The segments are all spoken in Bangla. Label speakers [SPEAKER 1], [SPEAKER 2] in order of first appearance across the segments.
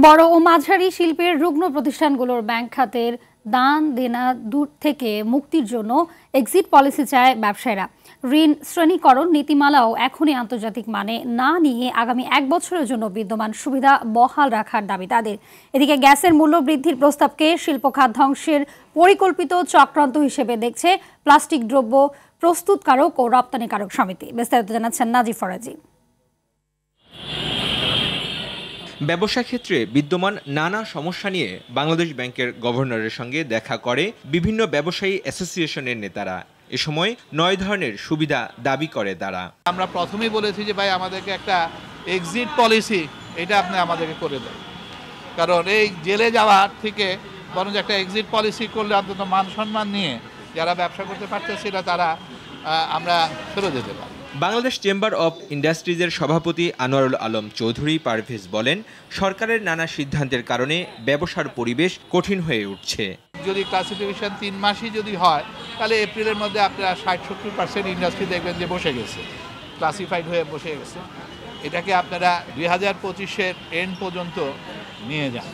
[SPEAKER 1] বড় ও মাঝারি শিল্পের রুগ্ন প্রতিষ্ঠানগুলোর ব্যাংক খাতের দান দেনা দূর থেকে মুক্তির জন্য এক্সিট পলিসি চায় ব্যবসায়ীরা। ঋণ শ্রেণীকরণ নীতিমালাও এখনই আন্তর্জাতিক মানে না নিয়ে আগামী 1 বছরের জন্য বিদ্যমান সুবিধা বহাল রাখার দাবি তাদের। এদিকে গ্যাসের মূল্য বৃদ্ধির প্রস্তাবকে শিল্প খাত ধ্বংসের পরিকল্পিত চক্রান্ত হিসেবে দেখছে প্লাস্টিক দ্রব্য প্রস্তুতকারক ও রপ্তানিকারক সমিতি। বিস্তারিত জানাচ্ছেন নাজিফ ফরাজি।
[SPEAKER 2] ব্যবসা ক্ষেত্রে বিদ্যমান নানা সমস্যা নিয়ে বাংলাদেশ ব্যাংকের গভর্নরের সঙ্গে দেখা করে বিভিন্ন ব্যবসায়ী অ্যাসোসিয়েশনের নেতারা। এ সময় 9 ধরনের সুবিধা দাবি করে তারা।
[SPEAKER 3] আমরা প্রথমেই বলেছি যে ভাই আমাদেরকে একটা এক্সিট পলিসি এটা আপনি আমাদেরকে করে দেন, কারণ এই জেলে যাওয়ার থেকে বরং একটা এক্সিট পলিসি করলে অন্তত মান সম্মান নিয়ে যারা ব্যবসা করতে পারতেছে না তারা আমরা ফেরত যেতে পারি।
[SPEAKER 2] বাংলাদেশ চেম্বার অব ইন্ডাস্ট্রিজের সভাপতি আনোয়ারুল আলম চৌধুরী পারভেজ বলেন, সরকারের নানা সিদ্ধান্তের কারণে ব্যবসার পরিবেশ কঠিন হয়ে উঠছে।
[SPEAKER 3] যদি ক্লাসিফিকেশন 3 মাসই যদি হয় তাহলে এপ্রিলের মধ্যে আপনারা 60-70% ইন্ডাস্ট্রি দেখবেন যে বসে গেছে, ক্লাসিফাইড হয়ে বসে গেছে। এটাকে আপনারা 2025-এর এন্ড পর্যন্ত নিয়ে যান।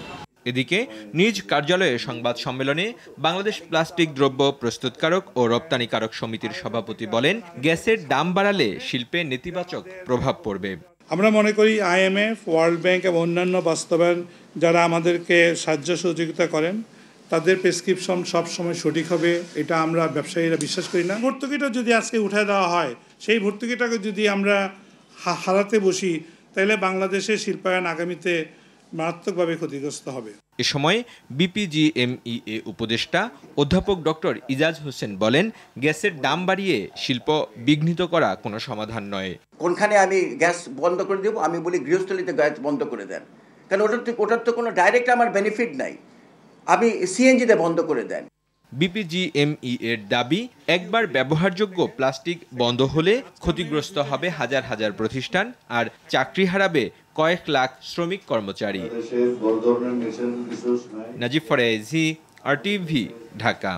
[SPEAKER 2] এদিকে নিজ কার্যালয়ে সংবাদ সম্মেলনে বাংলাদেশ প্লাস্টিক দ্রব্য প্রস্তুতকারক ও রপ্তানিকারক সমিতির সভাপতি বলেন, গ্যাসের দাম বাড়ালে শিল্পে নেতিবাচক প্রভাব পড়বে।
[SPEAKER 4] আমরা মনে করি IMF, ওয়ার্ল্ড ব্যাংক এবং অন্যান্য বাস্তবায়ন যারা আমাদেরকে সাহায্য সহযোগিতা করেন তাদের প্রেসক্রিপশন সবসময় সঠিক হবে, এটা আমরা ব্যবসায়ীরা বিশ্বাস করি না। ভর্তুকিটা যদি আজকে উঠায় দেওয়া হয়, সেই ভর্তুকিটাকে যদি আমরা হারাতে বসি তাহলে বাংলাদেশের শিল্পায়ন আগামীতে মারাত্মকভাবে ক্ষতিগ্রস্ত হবে।
[SPEAKER 2] এ সময় BPGMEA উপদেষ্টা অধ্যাপক ডক্টর ইজাজ হোসেন বলেন, গ্যাসের দাম বাড়িয়ে শিল্প বিঘ্নিত করা কোনো সমাধান নয়।
[SPEAKER 5] কোনখানে আমি গ্যাস বন্ধ করে দেব? আমি বলি গৃহস্থলিতে গ্যাস বন্ধ করে দেন, কারণ ওটার তো কোনো ডাইরেক্ট আমার বেনিফিট নাই। আমি CNG-তে বন্ধ করে দেন।
[SPEAKER 2] BPGMEA-এর দাবি, একবার ব্যবহারযোগ্য প্লাস্টিক বন্ধ হলে ক্ষতিগ্রস্ত হবে হাজার হাজার প্রতিষ্ঠান আর চাকরি হারাবে কয়েক লাখ শ্রমিক কর্মচারী। নাজিফ ফরাজি, RTV, ঢাকা।